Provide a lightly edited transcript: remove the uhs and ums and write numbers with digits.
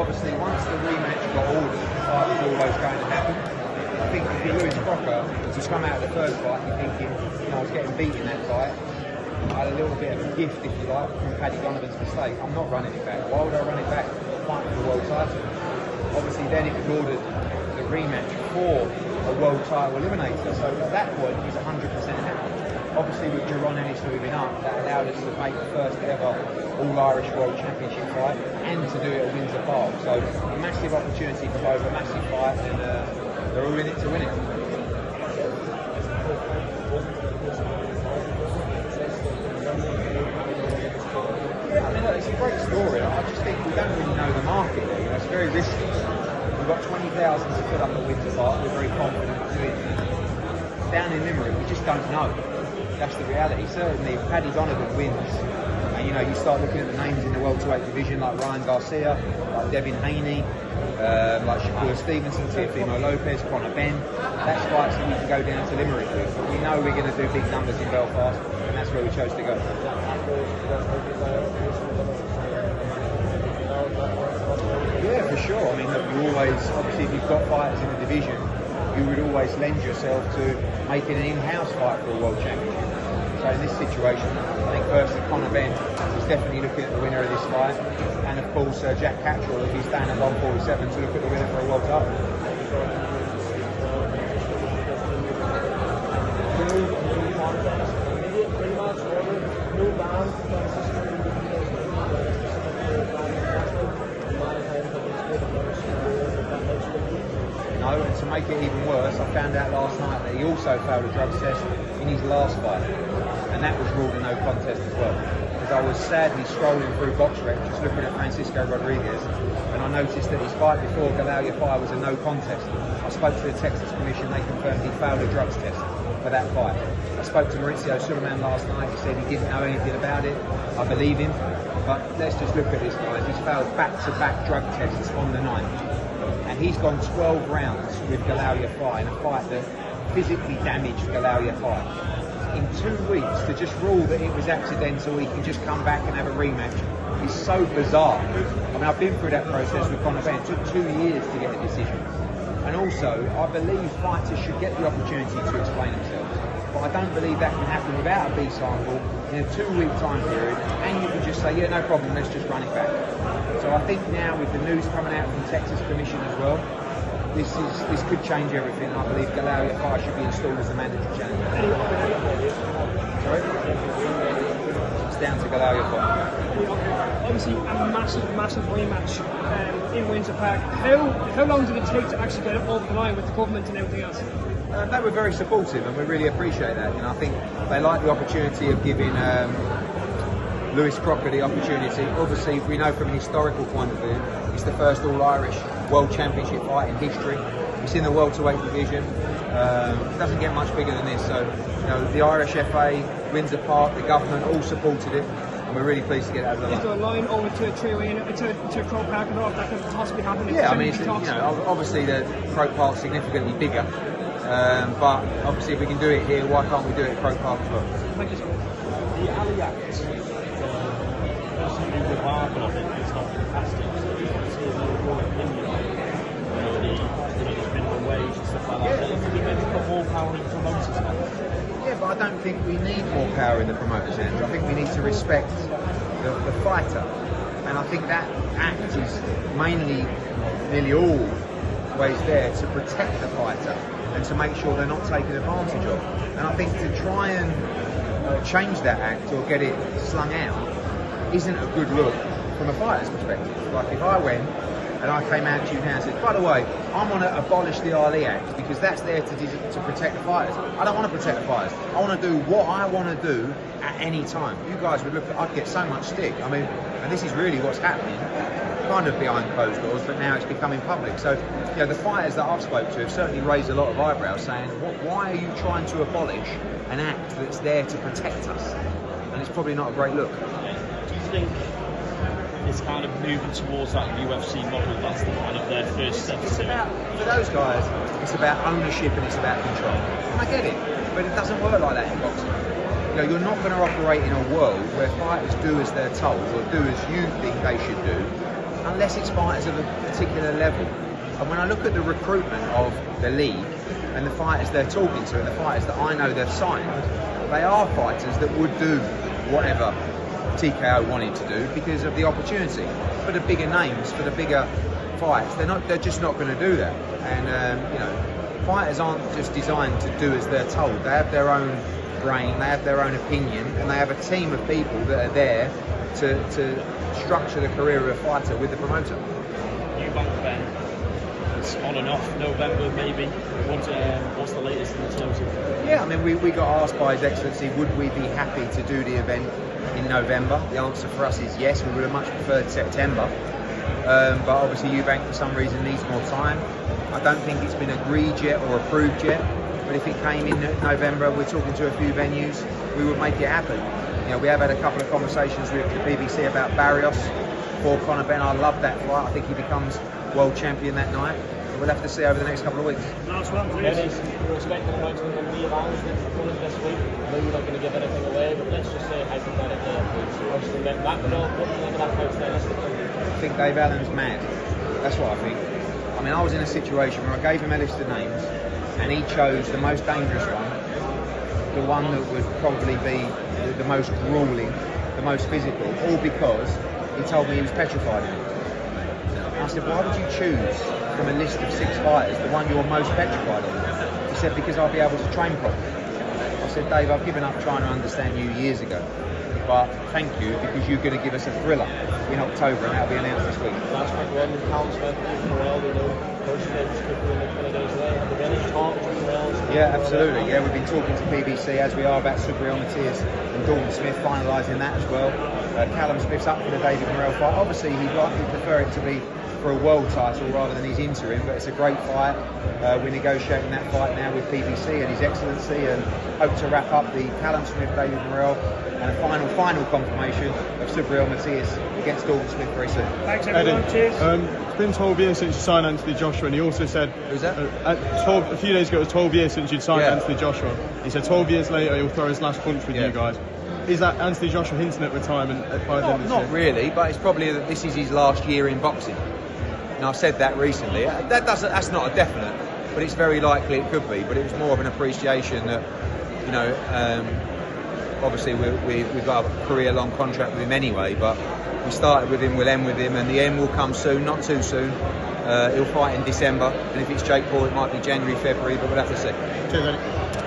Obviously, once the rematch got ordered, the fight was always going to happen. I think if you're Lewis Crocker, to come out of the first fight, you're thinking, I was getting beat in that fight. I had a little bit of a gift, if you like, from Paddy Donovan's mistake. I'm not running it back. Why would I run it back? Fight for the world title. Obviously, then it was ordered the rematch for a world title eliminator. So at that point, he's 100% happy. Obviously, with Jerron Ennis moving up, that allowed us to make the first ever All-Irish World Championship fight and to do it at Windsor Park. So a massive opportunity for both, a massive fight, and they're all in it to win it. Yeah, I mean, look, it's a great story. I just think we don't really know the market there. You know, it's very risky. We've got 20,000 to fill up at Windsor Park. We're very confident doing it. Down in Limerick, we just don't know. That's the reality. Certainly, if Paddy Donovan wins, and you start looking at the names in the welterweight division like Ryan Garcia, like Devin Haney, like Shakur Stevenson, Teofimo Lopez, Conor Benn. That's fights that we can go down to Limerick with. But we know we're going to do big numbers in Belfast, and that's where we chose to go. Yeah, for sure. I mean, look, you always, obviously, if you've got fighters in the division, you would always lend yourself to making an in-house fight for a world championship. So in this situation, I think firstly Conor Benn is definitely looking at the winner of this fight, and of course Jack Catterall, if he's down at 147, to look at the winner for a world title. No, and to make it even worse, I found out last night that he also failed a drugs test in his last fight, and that was ruled a no contest as well. Because I was sadly scrolling through BoxRec, just looking at Francisco Rodriguez, and I noticed that his fight before Galao Fire was a no contest. I spoke to the Texas Commission, they confirmed he failed a drugs test for that fight. I spoke to Maurizio Suleiman last night, he said he didn't know anything about it. I believe him, but let's just look at this, guys. He's failed back-to-back drug tests on the 9th. And he's gone 12 rounds with Galao Fire in a fight that physically damaged Galao Fire. In 2 weeks, to just rule that it was accidental, he can just come back and have a rematch, is so bizarre. I mean, I've been through that process with Conor Benn. It took 2 years to get a decision. And also, I believe fighters should get the opportunity to explain themselves. But I don't believe that can happen without a B sample in a 2-week time period, and you can just say, yeah, no problem, let's just run it back. So I think now with the news coming out from the Texas Commission as well, this could change everything. I believe Galao Fire should be installed as a mandatory challenger. Sorry? It's down to Galao Fire. Obviously a massive rematch in Windsor Park. How long did it take to actually get it over the line with the government and everything else? They were very supportive, and we really appreciate that. I think they like the opportunity of giving Lewis Crocker the opportunity. Obviously, we know from a historical point of view, it's the first All-Irish World Championship fight in history. It's in the welterweight division. It doesn't get much bigger than this. So, the Irish FA, Windsor Park, the government all supported it, and we're really pleased to get it over the line. Is there a line over to Croke Park and all that could possibly happen? Yeah, I mean, obviously the Croke Park's significantly bigger, but obviously if we can do it here, why can't we do it at Croke Park as well? Thank you so much. The Ali Act, personally remarkable of it, it's not fantastic. So I just want to see your opinion on the minimum wage and stuff like that. Do we maybe put more power in promoters' hands? Yeah, but I don't think we need more power in the promoters' hands. I think we need to respect the fighter, and I think that act is mainly, nearly always there to protect the fighter and to make sure they're not taken advantage of. And I think to try and change that act or get it slung out isn't a good look from a fighter's perspective. Like if I went and I came out to you now and said, by the way, I want to abolish the Ali Act because that's there to protect the fighters. I don't want to protect the fighters. I want to do what I want to do at any time. You guys would I'd get so much stick. I mean, and this is really what's happening, kind of behind closed doors, but now it's becoming public. So, the fighters that I've spoke to have certainly raised a lot of eyebrows saying, why are you trying to abolish an act that's there to protect us? And it's probably not a great look. Do you think it's kind of moving towards that UFC model, that's the kind of their first step? For those guys, it's about ownership and it's about control. And I get it, but it doesn't work like that in boxing. You're not going to operate in a world where fighters do as they're told or do as you think they should do unless it's fighters of a particular level. And when I look at the recruitment of the league and the fighters they're talking to and the fighters that I know they've signed, they are fighters that would do whatever TKO wanted to do because of the opportunity. For the bigger names, for the bigger fights, they're just not going to do that. And you know, fighters aren't just designed to do as they're told. They have their own brain, they have their own opinion, and they have a team of people that are there to structure the career of a fighter with the promoter. Eubank, Benn, it's on and off. November maybe. What's the latest in terms of? Yeah, I mean, we got asked by His Excellency, would we be happy to do the event in November? The answer for us is yes. We would have much preferred September, but obviously Eubank for some reason needs more time. I don't think it's been agreed yet or approved yet, but if it came in November, we're talking to a few venues, we would make it happen. You know, we have had a couple of conversations with the BBC about Barrios for Conor Benn. I love that fight. I think he becomes world champion that night. We'll have to see over the next couple of weeks. Last one, please. Dennis, you're expecting a announcement from Lee Evans running this week. I know you're not going to give anything away, but let's just say hypothetically, how should we make that go? What do you think of that coach there? I think Dave Allen's mad. That's what I think. I mean, I was in a situation where I gave him a list of names and he chose the most dangerous one, the one that would probably be the most grueling, the most physical, all because he told me he was petrified in it. I said, why would you choose from a list of 6 fighters the one you're most petrified of? He said, because I'll be able to train properly. I said, Dave, I've given up trying to understand you years ago, but thank you, because you're going to give us a thriller in October and that'll be announced this week. Last quick one, Callum Smith, Morel, we know, coach Vince could be in the 20 days away. Have there been any talks with Morel? Yeah, absolutely. Yeah, we've been talking to BBC as we are about Subriel Matias and Dalton Smith, finalising that as well. Callum Smith's up for the David Morel fight. Obviously, he'd likely prefer it to be for a world title rather than his interim, but it's a great fight. We're negotiating that fight now with BBC and His Excellency, and hope to wrap up the Callum Smith David Morel and a final confirmation of Subriel Matias against Dalton Smith very soon. Thanks everyone. Cheers. It's been 12 years since you signed Anthony Joshua, and he also said Who's that? a few days ago it was 12 years since you'd signed Yeah. Anthony Joshua. He said 12 years later he'll throw his last punch with you guys. Is that Anthony Joshua hinting at retirement by the end of this year? Not really, but it's probably that this is his last year in boxing. And I've said that recently. That's not a definite, but it's very likely it could be. But it was more of an appreciation that, you know, obviously we've got a career-long contract with him anyway, but we started with him, we'll end with him, and the end will come soon, not too soon. He'll fight in December, and if it's Jake Paul, it might be January, February, but we'll have to see. Cheers, Eddie.